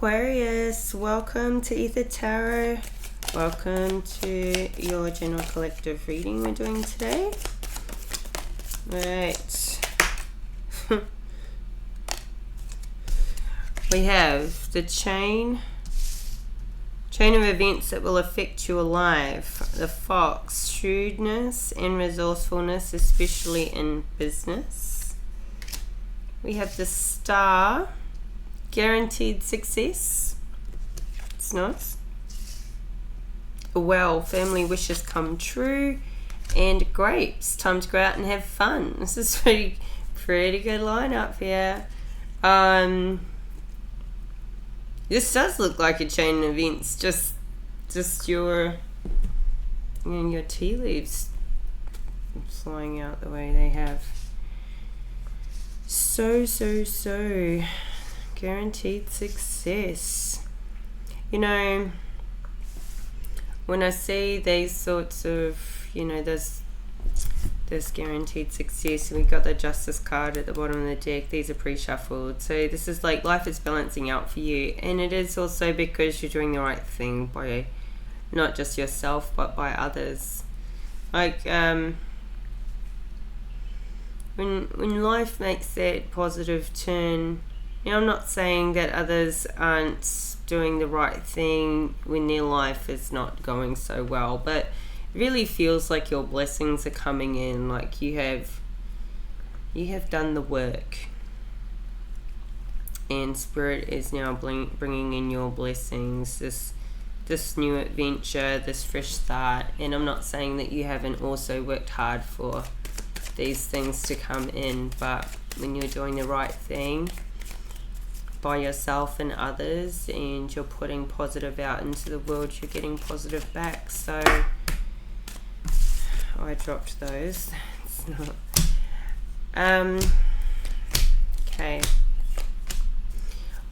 Aquarius, welcome to Aether Tarot. Welcome to your general collective reading we're doing today. Right. We have the chain of events that will affect your life. The fox, shrewdness and resourcefulness, especially in business. We have the star, guaranteed success. It's nice. Well, family wishes come true. And grapes, time to go out and have fun. This is pretty good lineup here. This does look like a chain of events. Just your tea leaves flying out the way they have. So guaranteed success. You know, when I see these sorts of, this guaranteed success, and we got the justice card at the bottom of the deck, these are pre-shuffled, so this is like life is balancing out for you, and it is also because you're doing the right thing by not just yourself but by others. Like when life makes that positive turn, I'm not saying that others aren't doing the right thing when their life is not going so well, but it really feels like your blessings are coming in, like you have done the work, and Spirit is now bringing in your blessings, this new adventure, this fresh start. And I'm not saying that you haven't also worked hard for these things to come in, but when you're doing the right thing by yourself and others, and you're putting positive out into the world, you're getting positive back. So I dropped those. It's not. Okay.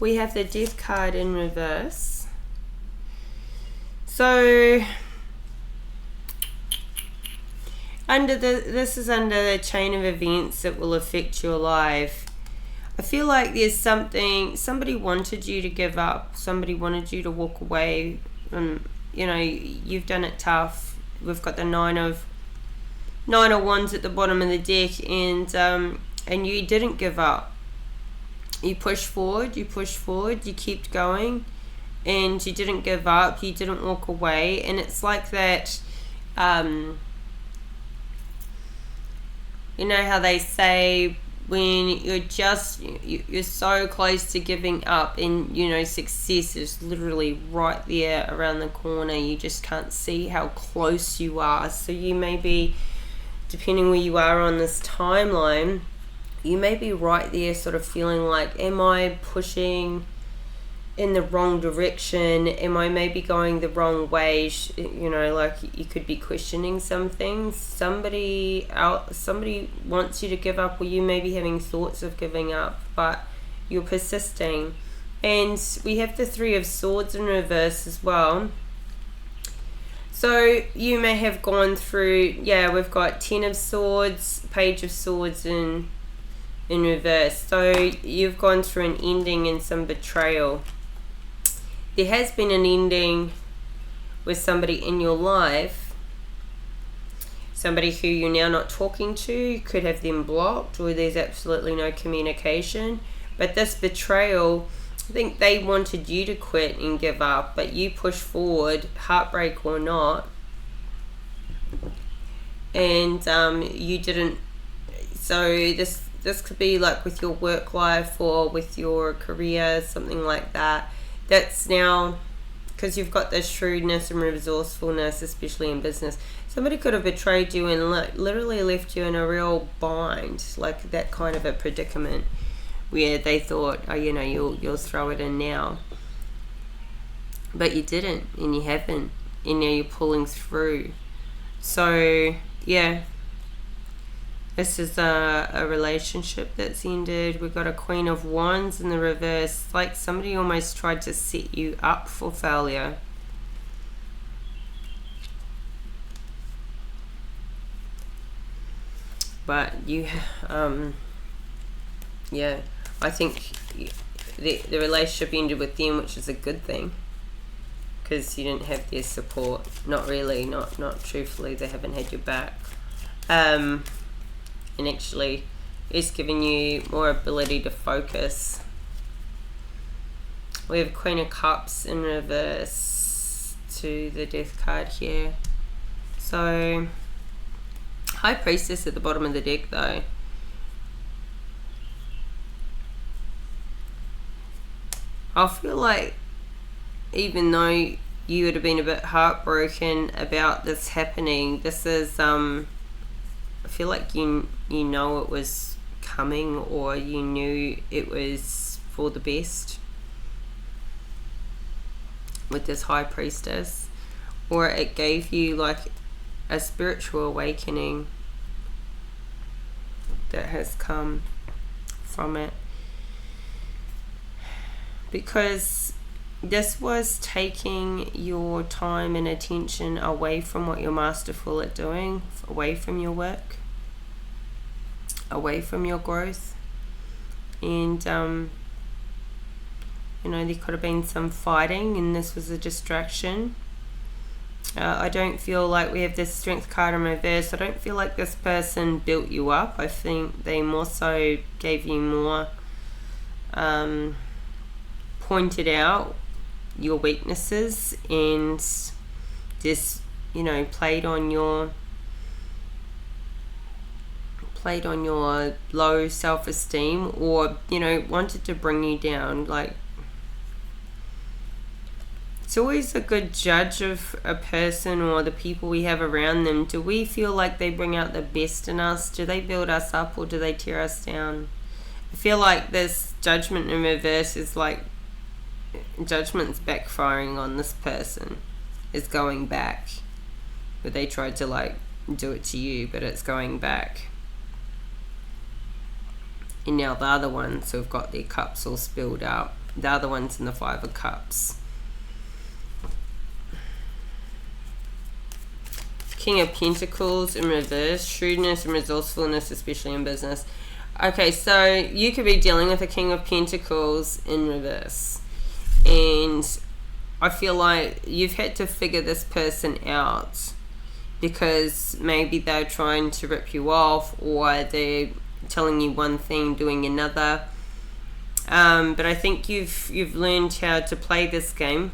We have the Death card in reverse. So this is under the chain of events that will affect your life. I feel like there's somebody wanted you to give up, somebody wanted you to walk away, and you've done it tough. We've got the nine of wands at the bottom of the deck, and you didn't give up. You pushed forward, you kept going, and you didn't give up, you didn't walk away. And it's like that, you know how they say when you're so close to giving up, and success is literally right there around the corner, you just can't see how close you are. So you may be, depending where you are on this timeline, you may be right there sort of feeling like, am I pushing in the wrong direction? Am I maybe going the wrong way? Like you could be questioning some things. Somebody wants you to give up, or you may be having thoughts of giving up, but you're persisting. And we have the Three of Swords in reverse as well. So you may have gone through, we've got Ten of Swords, Page of Swords in reverse. So you've gone through an ending and some betrayal. There has been an ending with somebody in your life, somebody who you're now not talking to. You could have them blocked, or there's absolutely no communication. But this betrayal, I think they wanted you to quit and give up, but you pushed forward, heartbreak or not, and you didn't. So this could be like with your work life or with your career, something like that. That's now, because you've got this shrewdness and resourcefulness, especially in business. Somebody could have betrayed you and literally left you in a real bind, like that kind of a predicament where they thought, you'll throw it in now. But you didn't, and you haven't, and now you're pulling through. So, this is a relationship that's ended. We've got a Queen of Wands in the reverse. Like somebody almost tried to set you up for failure. But you, I think the relationship ended with them, which is a good thing, because you didn't have their support. Not really, not truthfully, they haven't had your back. And actually, it's giving you more ability to focus. We have Queen of Cups in reverse to the Death card here. So, High Priestess at the bottom of the deck though. I feel like even though you would have been a bit heartbroken about this happening, this is, I feel like you know it was coming, or you knew it was for the best with this High Priestess, or it gave you like a spiritual awakening that has come from it, because this was taking your time and attention away from what you're masterful at doing, away from your work, away from your growth. And you know, there could have been some fighting and this was a distraction. I don't feel like we have this Strength card in reverse. I don't feel like this person built you up. I think they more so gave you more, pointed out your weaknesses and just, you know, played on your low self-esteem, or, you know, wanted to bring you down. Like, it's always a good judge of a person or the people we have around them. Do we feel like they bring out the best in us? Do they build us up, or do they tear us down? I feel like this Judgment in reverse is like Judgment's backfiring on this person. Is going back. But they tried to like do it to you, but it's going back. And now the other ones who have got their cups all spilled out. The other ones in the Five of Cups. King of Pentacles in reverse. Shrewdness and resourcefulness, especially in business. Okay, so you could be dealing with a King of Pentacles in reverse. And I feel like you've had to figure this person out, because maybe they're trying to rip you off, or they're telling you one thing, doing another. But I think you've learned how to play this game,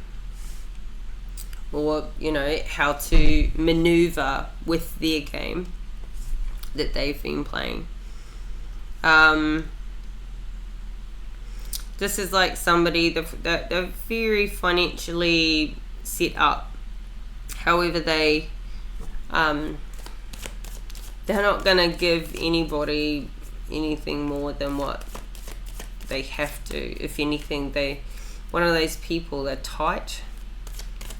or, you know, how to maneuver with their game that they've been playing. This is like somebody, they're very financially set up. However, they're not going to give anybody anything more than what they have to. If anything, they, one of those people, they're tight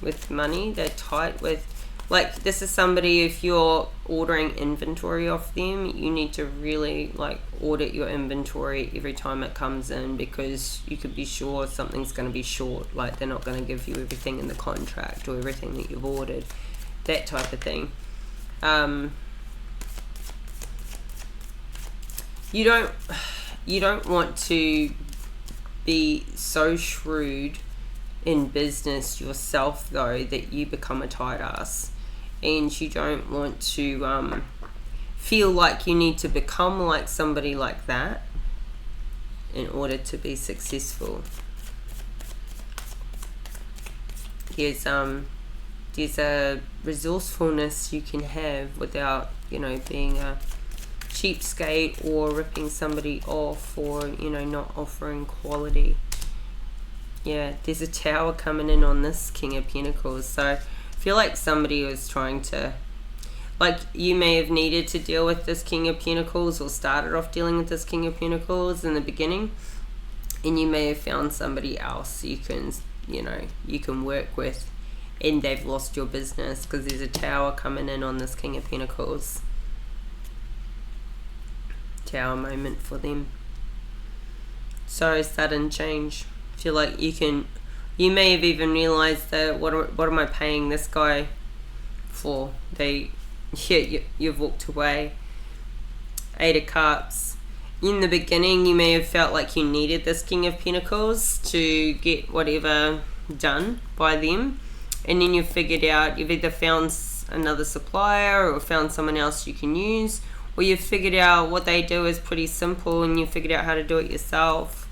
with money. They're tight with, like, this is somebody, if you're ordering inventory off them, you need to really like audit your inventory every time it comes in, because you could be sure something's going to be short. Like, they're not going to give you everything in the contract or everything that you've ordered, that type of thing. You don't want to be so shrewd in business yourself, though, that you become a tight ass, and you don't want to feel like you need to become like somebody like that in order to be successful. There's a resourcefulness you can have without, you know, being a cheapskate or ripping somebody off, or, you know, not offering quality. Yeah, there's a Tower coming in on this King of Pentacles. So I feel like somebody was trying to, like, you may have needed to deal with this King of Pentacles, or started off dealing with this King of Pentacles in the beginning, and you may have found somebody else you can, you know, you can work with, and they've lost your business, because there's a Tower coming in on this King of Pentacles. Tower moment for them. So sudden change. Feel like you may have even realized that what am I paying this guy for? You've walked away. 8 of Cups. in the beginning you may have felt like you needed this King of Pentacles to get whatever done by them, and then you've figured out, you've either found another supplier or found someone else you can use, or you've figured out what they do is pretty simple and you've figured out how to do it yourself.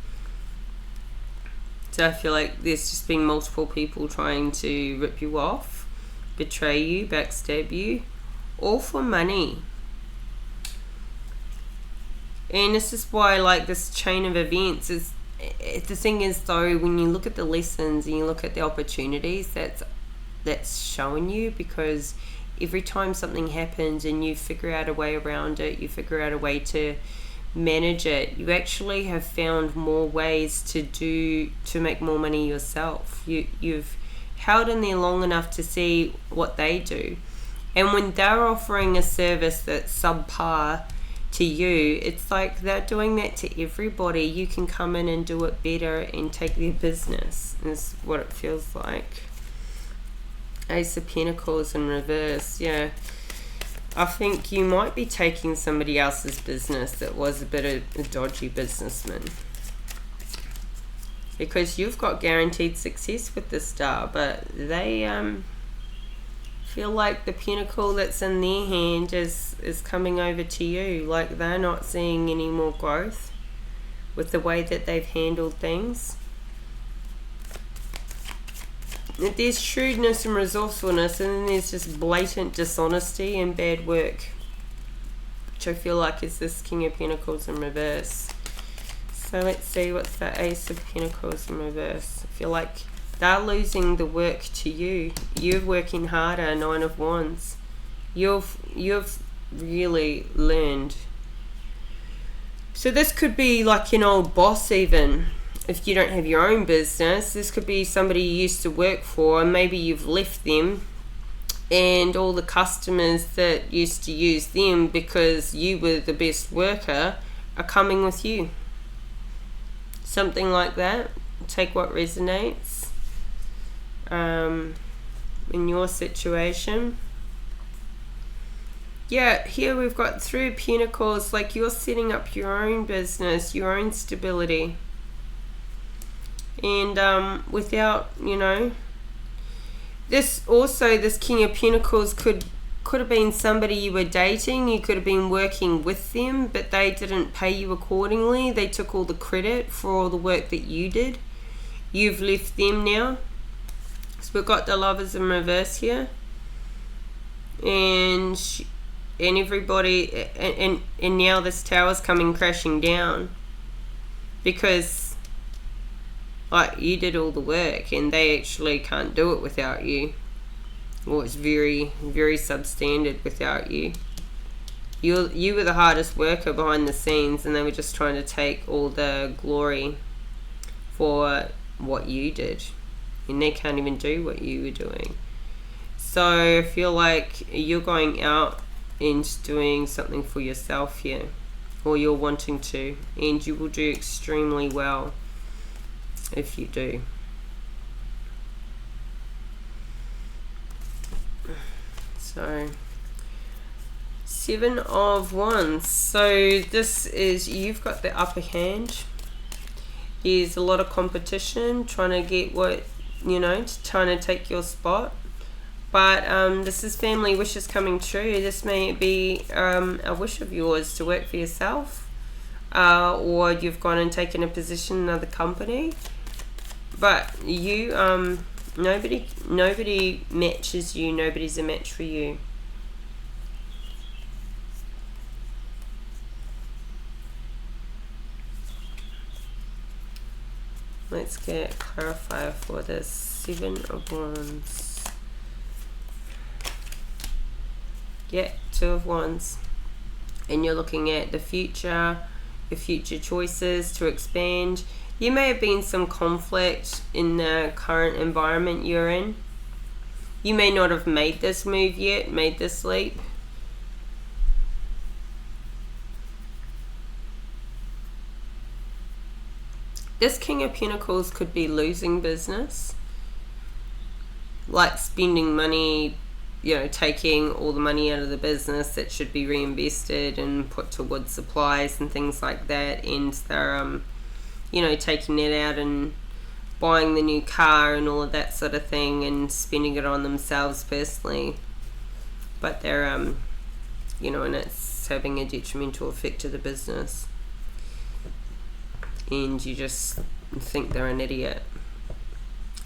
So I feel like there's just been multiple people trying to rip you off, betray you, backstab you, all for money. And this is why, like, this chain of events is, the thing is though, when you look at the lessons and you look at the opportunities that's showing you, because every time something happens and you figure out a way around it, you figure out a way to manage it, you actually have found more ways to make more money yourself. You've held in there long enough to see what they do, and when they're offering a service that's subpar to you, it's like they're doing that to everybody. You can come in and do it better and take their business, is what it feels like. Ace of Pentacles in reverse. Yeah, I think you might be taking somebody else's business that was a bit of a dodgy businessman, because you've got guaranteed success with the Star, but they feel like the Pentacle that's in their hand is coming over to you. Like they're not seeing any more growth with the way that they've handled things. There's shrewdness and resourcefulness, and then there's just blatant dishonesty and bad work, which I feel like is this King of Pentacles in reverse. So let's see what's the Ace of Pentacles in reverse. I feel like they're losing the work to you. You're working harder. Nine of Wands. You've really learned. So this could be like an old boss even. If you don't have your own business, this could be somebody you used to work for, and maybe you've left them, and all the customers that used to use them because you were the best worker are coming with you. Something like that. Take what resonates in your situation. Yeah, here we've got Three of Pentacles, like you're setting up your own business, your own stability. And without, you know, this King of Pentacles could have been somebody you were dating. You could have been working with them, but they didn't pay you accordingly. They took all the credit for all the work that you did. You've left them now. So we've got the Lovers in reverse here, and everybody, and now this tower's coming crashing down because, like, you did all the work and they actually can't do it without you. Or it's very, very substandard without you. You were the hardest worker behind the scenes, and they were just trying to take all the glory for what you did. And they can't even do what you were doing. So I feel like you're going out and doing something for yourself here. Or you're wanting to. And you will do extremely well if you do. So, Seven of Wands. So this is, you've got the upper hand. There's a lot of competition trying to get what, you know, trying to take your spot. But this is family wishes coming true. This may be a wish of yours to work for yourself, or you've gone and taken a position in another company. But you, nobody matches you. Nobody's a match for you. Let's get a clarifier for this. Seven of Wands. Yeah, Two of Wands. And you're looking at the future, your future choices to expand. You may have been some conflict in the current environment you're in. You may not have made this move yet, made this leap. This King of Pentacles could be losing business, like spending money taking all the money out of the business that should be reinvested and put towards supplies and things like that, and they're taking it out and buying the new car and all of that sort of thing and spending it on themselves personally, but they're and it's having a detrimental effect to the business, and you just think they're an idiot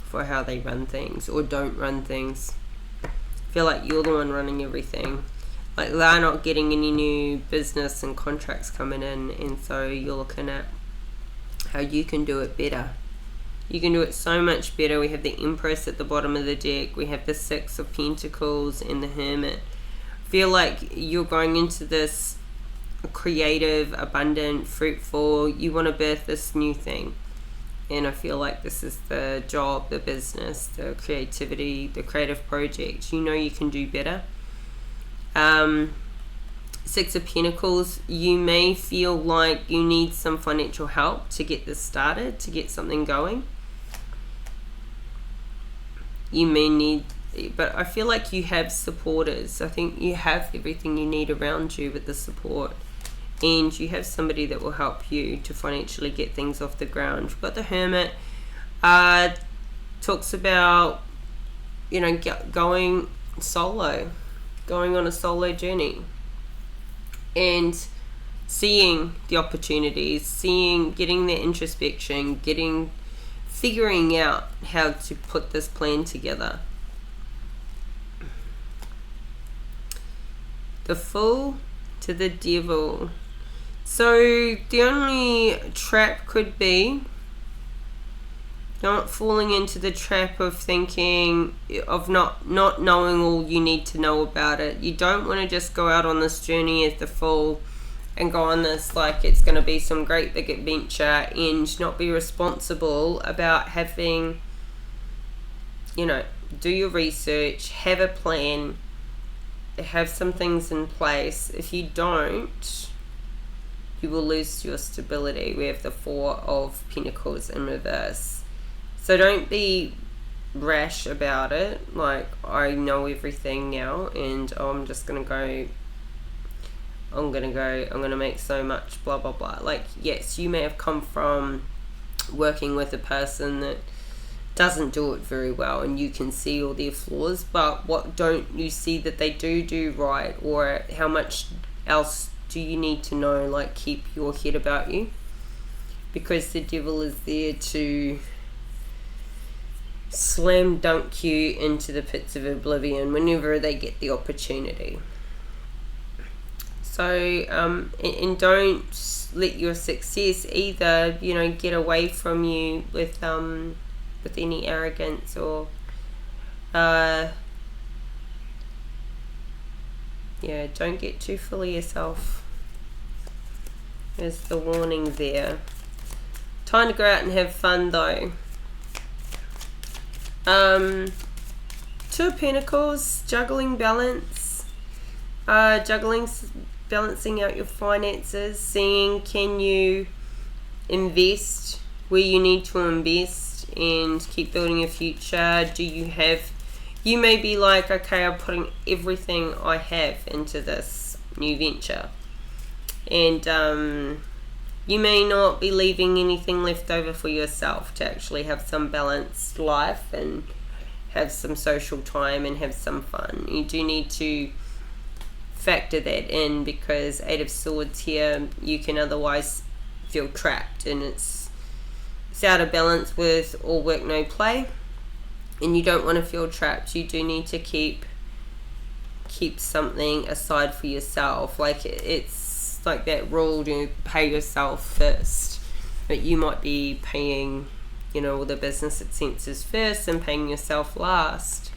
for how they run things or don't run things. Feel like you're the one running everything, like they're not getting any new business and contracts coming in, and so you're looking at how you can do it better. You can do it so much better. We have the Empress at the bottom of the deck, we have the Six of Pentacles and the Hermit. Feel like you're going into this creative, abundant, fruitful, you want to birth this new thing, and I feel like this is the job, the business, the creativity, the creative project. You can do better. Six of Pentacles, you may feel like you need some financial help to get this started, to get something going. You may need, but I feel like you have supporters. I think you have everything you need around you with the support, and you have somebody that will help you to financially get things off the ground. We've got the Hermit, talks about going solo, going on a solo journey and seeing the opportunities, getting the introspection, figuring out how to put this plan together. The Fool to the Devil. So the only trap could be not falling into the trap of thinking, of not knowing all you need to know about it. You don't want to just go out on this journey as the Fool and go on this like it's going to be some great big adventure and not be responsible about having, do your research, have a plan, have some things in place. If you don't, you will lose your stability. We have the Four of Pentacles in reverse. So don't be rash about it, like I know everything now and I'm gonna make so much, blah blah blah. Like, yes, you may have come from working with a person that doesn't do it very well and you can see all their flaws, but what don't you see that they do right, or how much else do you need to know? Like, keep your head about you, because the Devil is there to slam dunk you into the pits of oblivion whenever they get the opportunity. So and don't let your success either get away from you with any arrogance or don't get too full of yourself. There's the warning there. Time to go out and have fun though. Two of Pentacles, juggling balance, balancing out your finances, seeing can you invest where you need to invest and keep building a future. You may be like, okay, I'm putting everything I have into this new venture, and you may not be leaving anything left over for yourself to actually have some balanced life and have some social time and have some fun. You do need to factor that in, because Eight of Swords here, you can otherwise feel trapped, and it's out of balance with all work no play, and you don't want to feel trapped. You do need to keep something aside for yourself. Like, it's like that rule, to pay yourself first, but you might be paying all the business expenses first and paying yourself last,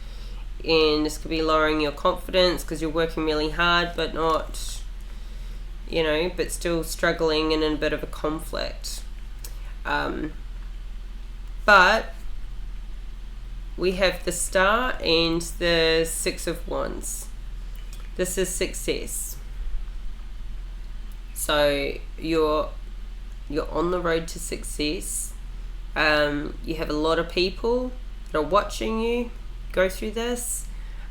and this could be lowering your confidence because you're working really hard but not but still struggling and in a bit of a conflict. But we have the Star and the Six of Wands. This is success. So you're on the road to success. You have a lot of people that are watching you go through this.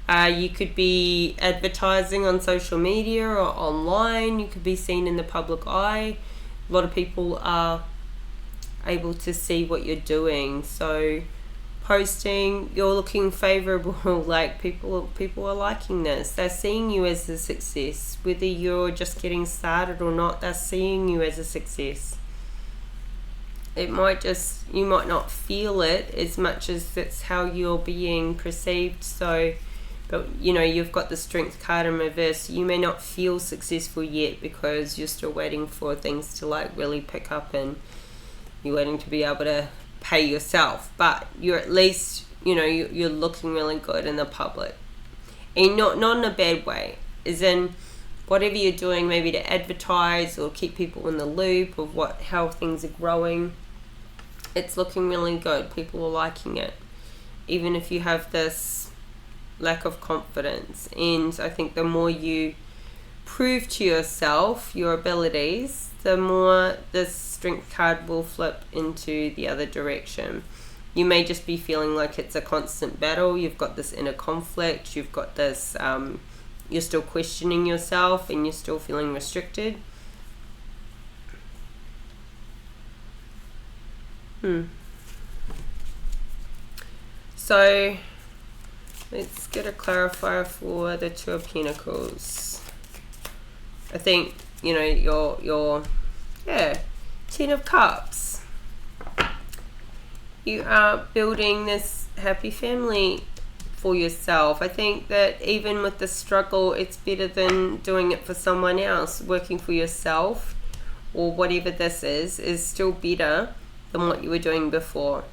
You could be advertising on social media or online. You could be seen in the public eye. A lot of people are able to see what you're doing. So posting, you're looking favorable. Like people are liking this. They're seeing you as a success. Whether you're just getting started or not, they're seeing you as a success. It might just, you might not feel it as much as that's how you're being perceived. So, but you know, you've got the strength card in reverse. You may not feel successful yet because you're still waiting for things to like really pick up, and you're waiting to be able to pay yourself. But you're at least, you know, you're looking really good in the public, and not in a bad way, as in whatever you're doing, maybe to advertise or keep people in the loop of how things are growing. It's looking really good. People are liking it, even if you have this lack of confidence. And I think the more you prove to yourself your abilities, the more this strength card will flip into the other direction. You may just be feeling like it's a constant battle. You've got this inner conflict. You've got this, you're still questioning yourself, and you're still feeling restricted. So let's get a clarifier for the Two of Pentacles. I think, you know, your Ten of Cups. You are building this happy family for yourself. I think that even with the struggle, it's better than doing it for someone else. Working for yourself, or whatever this is still better than what you were doing before.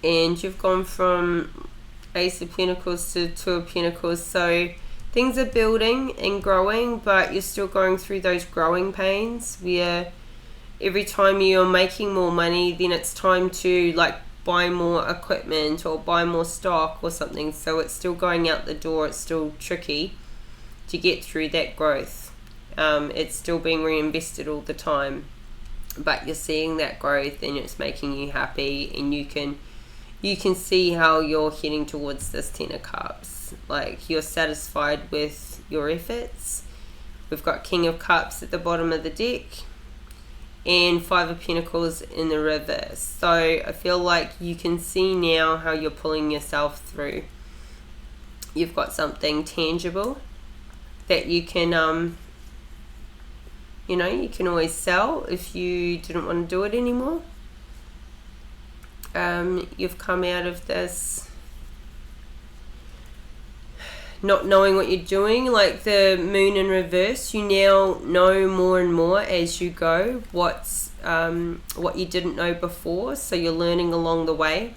And you've gone from Ace of Pentacles to Two of Pentacles. So things are building and growing, but you're still going through those growing pains where every time you're making more money, then it's time to like buy more equipment or buy more stock or something. So it's still going out the door. It's still tricky to get through that growth. It's still being reinvested all the time, but you're seeing that growth and it's making you happy, and you can see how you're heading towards this Ten of Cups. Like, you're satisfied with your efforts. We've got King of Cups at the bottom of the deck and Five of Pentacles in the reverse. So I feel like you can see now how you're pulling yourself through. You've got something tangible that you can, you know, you can always sell if you didn't want to do it anymore. You've come out of this not knowing what you're doing, like the Moon in reverse. You now know more and more as you go what you didn't know before, so you're learning along the way.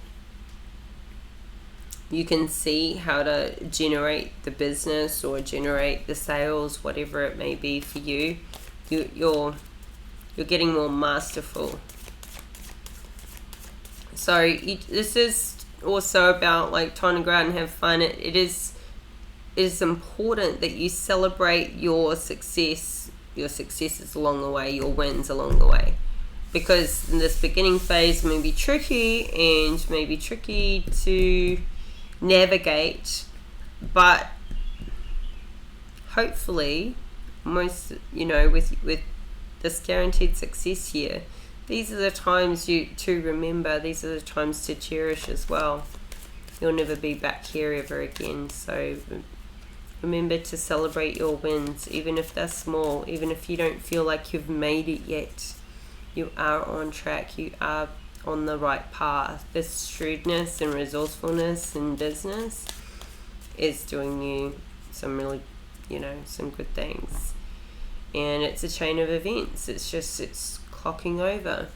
You can see how to generate the business or generate the sales, whatever it may be for you. You're getting more masterful. So this is also about like time to go out and have fun. It is important that you celebrate your successes along the way, your wins along the way, because in this beginning phase may be tricky and may be tricky to navigate, but hopefully, most, you know, with this guaranteed success here, these are the times to remember. These are the times to cherish as well. You'll never be back here ever again. So remember to celebrate your wins, even if they're small, even if you don't feel like you've made it yet. You are on track. You are on the right path. This shrewdness and resourcefulness in business is doing you some really, you know, some good things. And it's a chain of events. It's clocking over.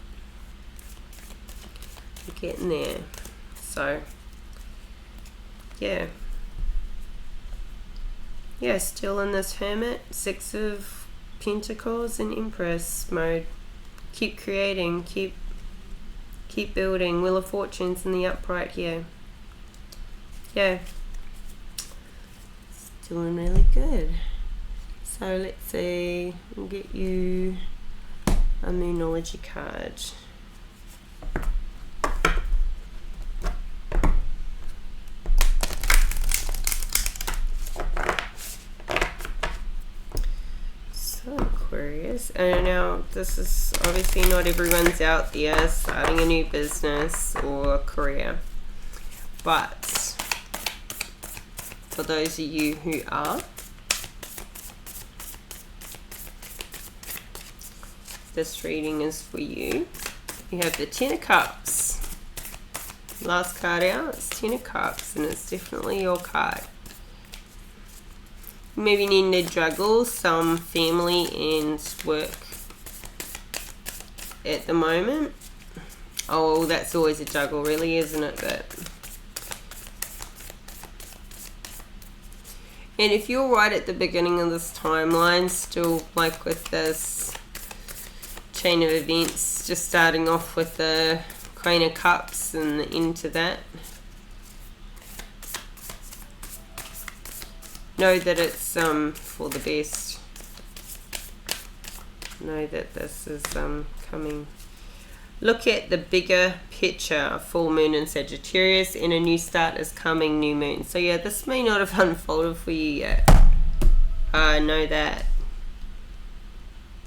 You're getting there. So yeah, still in this Hermit, Six of Pentacles and Empress mode. Keep creating, keep building. Wheel of Fortune's in the upright here. Yeah, it's doing really good. So let's see, we'll get you a Moonology card. Now this is obviously not everyone's out there starting a new business or career, but for those of you who are, this reading is for you. You have the Ten of Cups. Last card out, it's Ten of Cups, and it's definitely your card. Maybe needing to juggle some family and work at the moment. Oh, that's always a juggle, really, isn't it? And if you're right at the beginning of this timeline, still like with this chain of events, just starting off with the Queen of Cups and the end to that, know that it's for the best. Know that this is coming. Look at the bigger picture. Full moon in Sagittarius, and a new start is coming, new moon. So yeah, this may not have unfolded for you yet. Know that.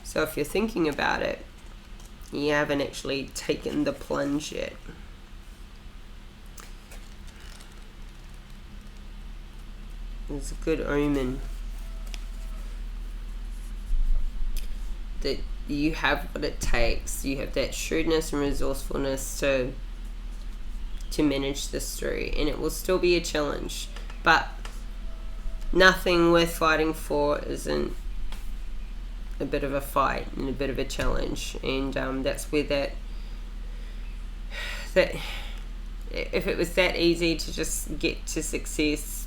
So if you're thinking about it, you haven't actually taken the plunge yet. It's a good omen that you have what it takes. You have that shrewdness and resourcefulness to manage this through, and it will still be a challenge, but nothing worth fighting for isn't a bit of a fight and a bit of a challenge. And that's where that if it was that easy to just get to success,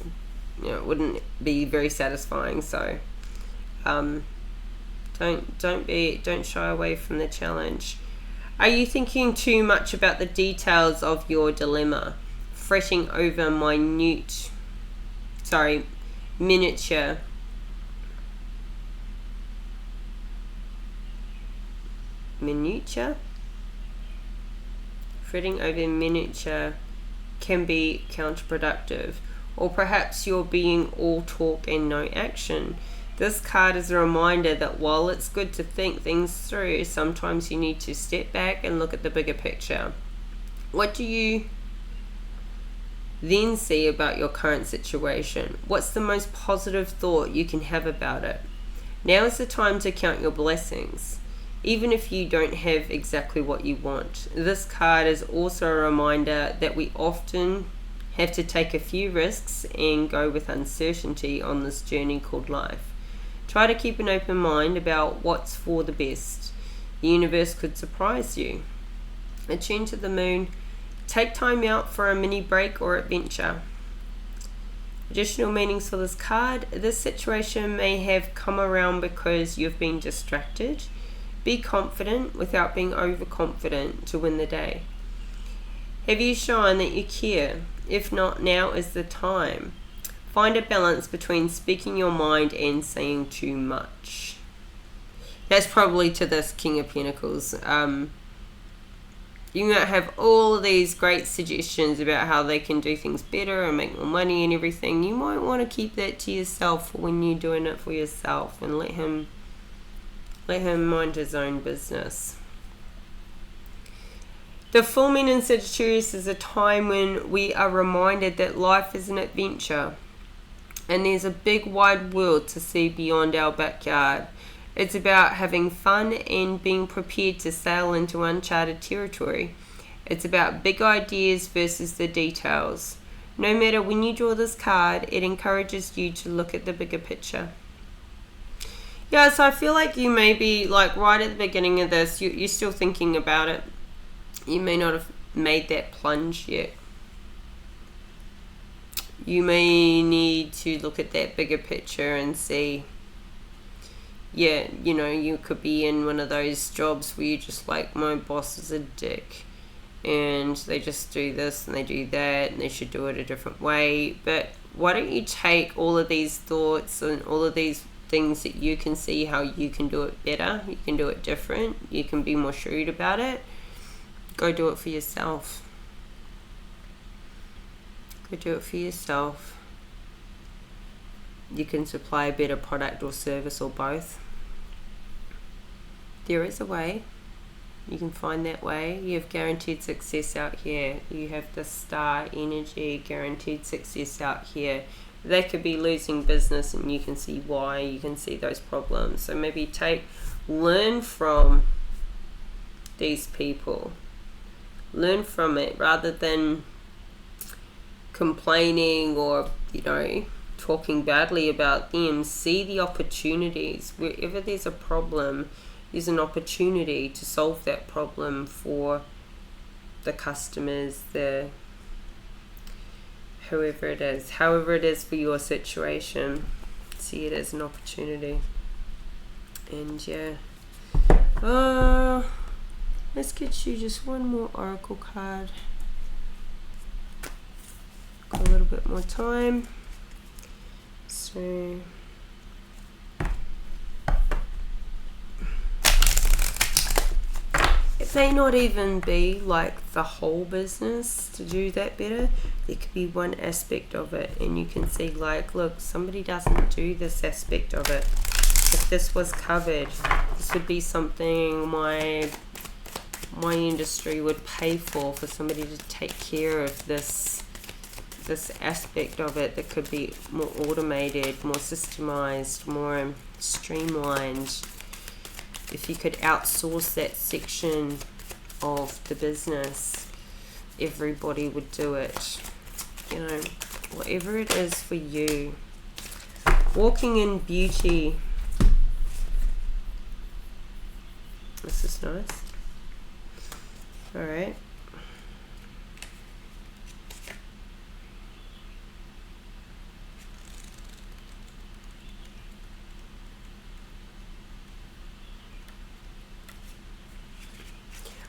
you know, it wouldn't be very satisfying. So don't shy away from the challenge. Are you thinking too much about the details of your dilemma, fretting over miniature fretting over miniature can be counterproductive? Or perhaps you're being all talk and no action. This card is a reminder that while it's good to think things through, sometimes you need to step back and look at the bigger picture. What do you then see about your current situation? What's the most positive thought you can have about it? Now is the time to count your blessings, even if you don't have exactly what you want. This card is also a reminder that we often have to take a few risks and go with uncertainty on this journey called life. Try to keep an open mind about what's for the best. The universe could surprise you. Attune to the moon. Take time out for a mini break or adventure. Additional meanings for this card. This situation may have come around because you've been distracted. Be confident without being overconfident to win the day. Have you shown that you care? If not, now is the time. Find a balance between speaking your mind and saying too much. That's probably to this King of Pentacles. You might have all of these great suggestions about how they can do things better and make more money and everything. You might want to keep that to yourself when you're doing it for yourself, and let him mind his own business. The full moon in Sagittarius is a time when we are reminded that life is an adventure, and there's a big wide world to see beyond our backyard. It's about having fun and being prepared to sail into uncharted territory. It's about big ideas versus the details. No matter when you draw this card, it encourages you to look at the bigger picture. Yeah, so I feel like you may be like right at the beginning of this, you're still thinking about it. You may not have made that plunge yet. You may need to look at that bigger picture and see, yeah, you know, you could be in one of those jobs where you're just like, my boss is a dick, and they just do this and they do that, and they should do it a different way. But why don't you take all of these thoughts and all of these things that you can see how you can do it better, you can do it different, you can be more shrewd about it. Go do it for yourself. Go do it for yourself. You can supply a better product or service or both. there is a way. You can find that way. You have guaranteed success out here. You have the star energy, guaranteed success out here. They could be losing business and you can see why. You can see those problems. So maybe learn from these people. Learn from it rather than complaining or, talking badly about them. See the opportunities. Wherever there's a problem, there's an opportunity to solve that problem for the customers, however it is for your situation. See it as an opportunity. And let's get you just one more oracle card. Got a little bit more time. So it may not even be like the whole business to do that better. There could be one aspect of it and you can see like, look, somebody doesn't do this aspect of it. If this was covered, this would be something my industry would pay for somebody to take care of this aspect of it that could be more automated, more systemized, more streamlined. If you could outsource that section of the business, everybody would do it. Whatever it is for you. Walking in beauty. This is nice. Alright.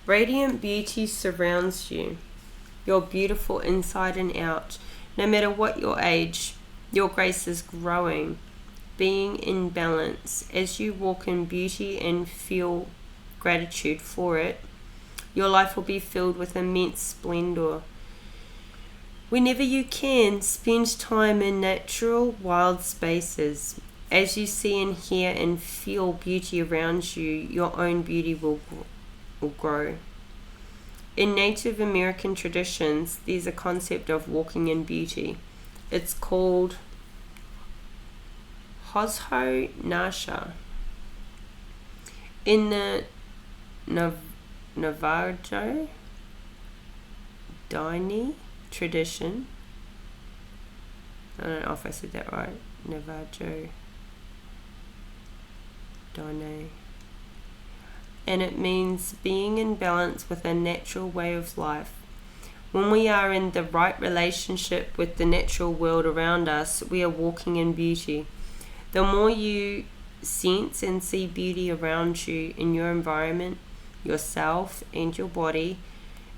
Radiant beauty surrounds you. You're beautiful inside and out. No matter what your age, your grace is growing, being in balance. As you walk in beauty and feel gratitude for it, your life will be filled with immense splendor. Whenever you can, spend time in natural, wild spaces. As you see and hear and feel beauty around you, your own beauty will grow. In Native American traditions, there's a concept of walking in beauty. It's called Hosho Nasha. In the Navajo Dini tradition, I don't know if I said that right, Navajo Dini, and it means being in balance with a natural way of life. When we are in the right relationship with the natural world around us, we are walking in beauty. The more you sense and see beauty around you in your environment, yourself and your body,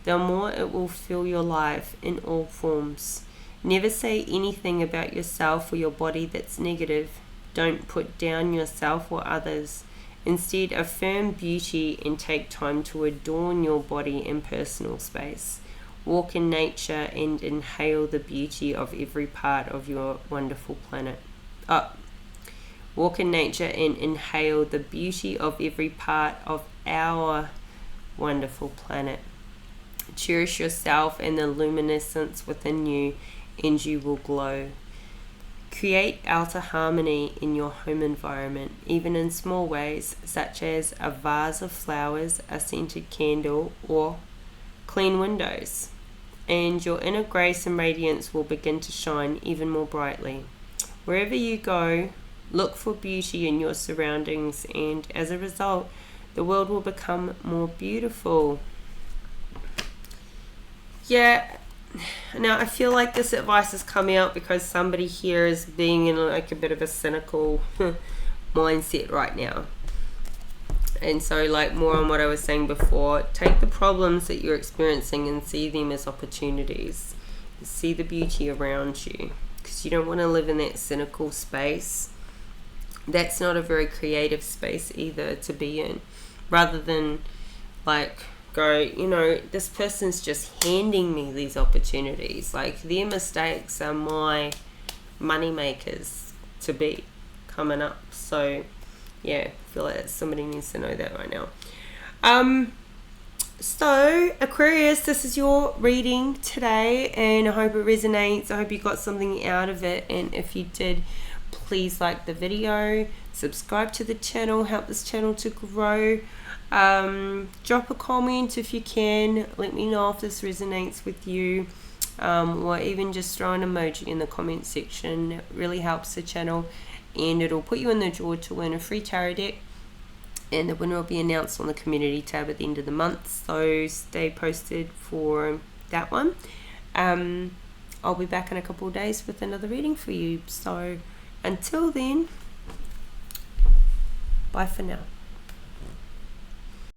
the more it will fill your life in all forms. Never say anything about yourself or your body that's negative. Don't put down yourself or others. Instead, affirm beauty and take time to adorn your body and personal space. Walk in nature and inhale the beauty of every part of your wonderful planet. Walk in nature and inhale the beauty of every part of our wonderful planet. Cherish yourself and the luminescence within you, and you will glow. Create outer harmony in your home environment, even in small ways, such as a vase of flowers, a scented candle, or clean windows. And your inner grace and radiance will begin to shine even more brightly. Wherever you go, look for beauty in your surroundings, and as a result, the world will become more beautiful. Yeah. Now, I feel like this advice is coming out because somebody here is being in like a bit of a cynical mindset right now. And so, like, more on what I was saying before, take the problems that you're experiencing and see them as opportunities. See the beauty around you, because you don't want to live in that cynical space. That's not a very creative space either to be in. Rather than, like, go, this person's just handing me these opportunities. Like, their mistakes are my money makers to be coming up. So Yeah, I feel like somebody needs to know that right now. So Aquarius, this is your reading today, and I hope it resonates. I hope you got something out of it, and if you did, please like the video, subscribe to the channel, help this channel to grow. Drop a comment if you can, let me know if this resonates with you, or even just throw an emoji in the comment section. It really helps the channel, and it'll put you in the draw to win a free tarot deck, and the winner will be announced on the community tab at the end of the month, so stay posted for that one. I'll be back in a couple of days with another reading for you, so until then, bye for now.